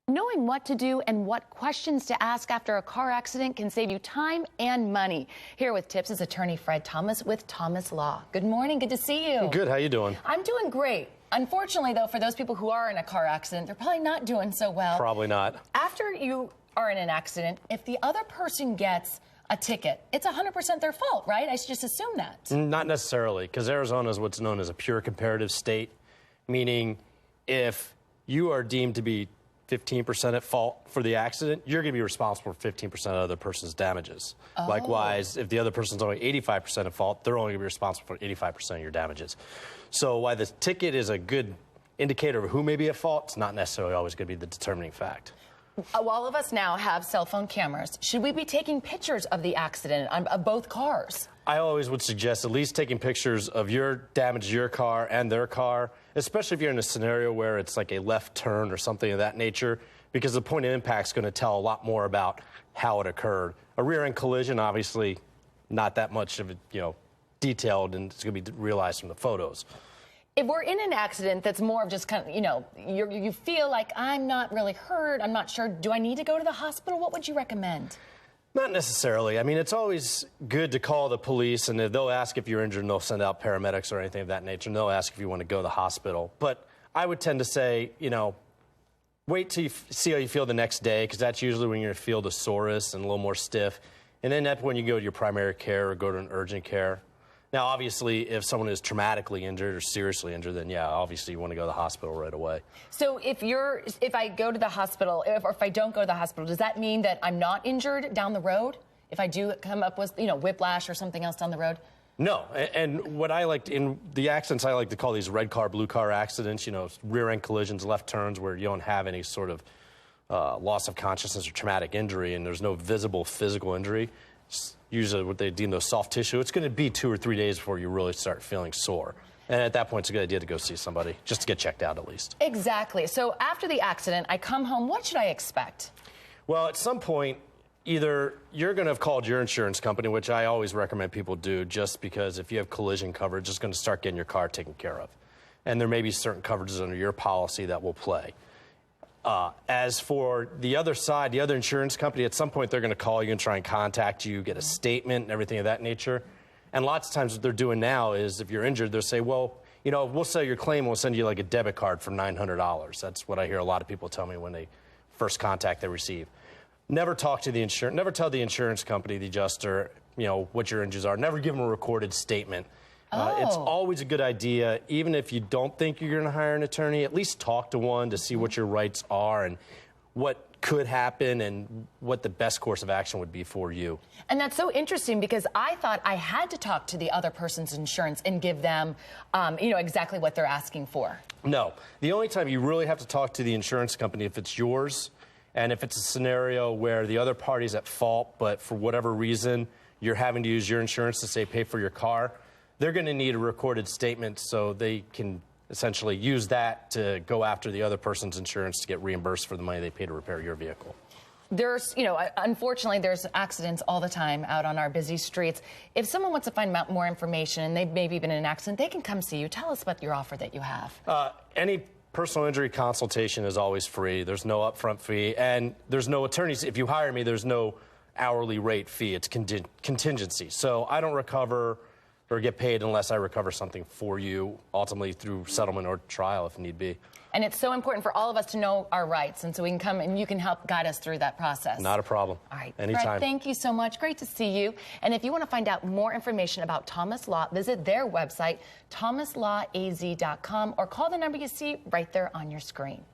Knowing what to do and what questions to ask after a car accident can save you time and money. Here with tips is attorney Fred Thomas with Thomas Law. Good morning. Good to see you. Good. How you doing? I'm doing great. Unfortunately, though, for those people who are in a car accident, they're probably not doing so well. Probably not. After you are in an accident, if the other person gets a ticket, it's 100% their fault, right? I should just assume that. Not necessarily, because Arizona is what's known as a pure comparative state, meaning if you are deemed to be 15% at fault for the accident, you're going to be responsible for 15% of the other person's damages. Oh. Likewise, if the other person's only 85% at fault, they're only going to be responsible for 85% of your damages. So while the ticket is a good indicator of who may be at fault, it's not necessarily always going to be the determining fact. All of us now have cell phone cameras. Should we be taking pictures of the accident of both cars? I always would suggest at least taking pictures of your damage to your car and their car, especially if you're in a scenario where it's like a left turn or something of that nature, because the point of impact is going to tell a lot more about how it occurred. A rear-end collision, obviously, not that much of it, detailed, and it's going to be realized from the photos. If we're in an accident that's more of just kind of, you feel like I'm not really hurt, I'm not sure, do I need to go to the hospital? What would you recommend? Not necessarily. I mean, it's always good to call the police, and they'll ask if you're injured, and they'll send out paramedics or anything of that nature, and they'll ask if you want to go to the hospital. But I would tend to say, wait till you see how you feel the next day, because that's usually when you're going to feel the sorest and a little more stiff. And then that's when you go to your primary care or go to an urgent care. Now, obviously, if someone is traumatically injured or seriously injured, then, yeah, obviously you want to go to the hospital right away. So if I go to the hospital, or if I don't go to the hospital, does that mean that I'm not injured down the road? If I do come up with, whiplash or something else down the road? No. And what I like, in the accidents, I like to call these red car, blue car accidents, rear-end collisions, left turns, where you don't have any sort of loss of consciousness or traumatic injury, and there's no visible physical injury. Usually what they deem those soft tissue, it's going to be 2 or 3 days before you really start feeling sore. And at that point, it's a good idea to go see somebody, just to get checked out at least. Exactly. So after the accident, I come home. What should I expect? Well, at some point, either you're going to have called your insurance company, which I always recommend people do, just because if you have collision coverage, it's going to start getting your car taken care of. And there may be certain coverages under your policy that will play. As for the other side, the other insurance company, at some point they're going to call you and try and contact you, get a statement and everything of that nature. And lots of times what they're doing now is if you're injured, they'll say, well, we'll sell your claim, we'll send you like a debit card for $900. That's what I hear a lot of people tell me when they first contact they receive. Never talk to the insurance, never tell the insurance company, the adjuster, what your injuries are. Never give them a recorded statement. It's always a good idea, even if you don't think you're going to hire an attorney, at least talk to one to see what your rights are and what could happen and what the best course of action would be for you. And that's so interesting because I thought I had to talk to the other person's insurance and give them, exactly what they're asking for. No. The only time you really have to talk to the insurance company if it's yours and if it's a scenario where the other party's at fault, but for whatever reason you're having to use your insurance to, say, pay for your car, they're going to need a recorded statement so they can essentially use that to go after the other person's insurance to get reimbursed for the money they pay to repair your vehicle. There's, unfortunately, there's accidents all the time out on our busy streets. If someone wants to find out more information and they've maybe been in an accident, they can come see you. Tell us about your offer that you have. Any personal injury consultation is always free. There's no upfront fee, and there's no attorneys. If you hire me, there's no hourly rate fee. It's contingency. So I don't recover or get paid unless I recover something for you, ultimately through settlement or trial if need be. And it's so important for all of us to know our rights, and so we can come and you can help guide us through that process. Not a problem. All right. Anytime. Fred, thank you so much. Great to see you. And if you want to find out more information about Thomas Law, visit their website, thomaslawaz.com, or call the number you see right there on your screen.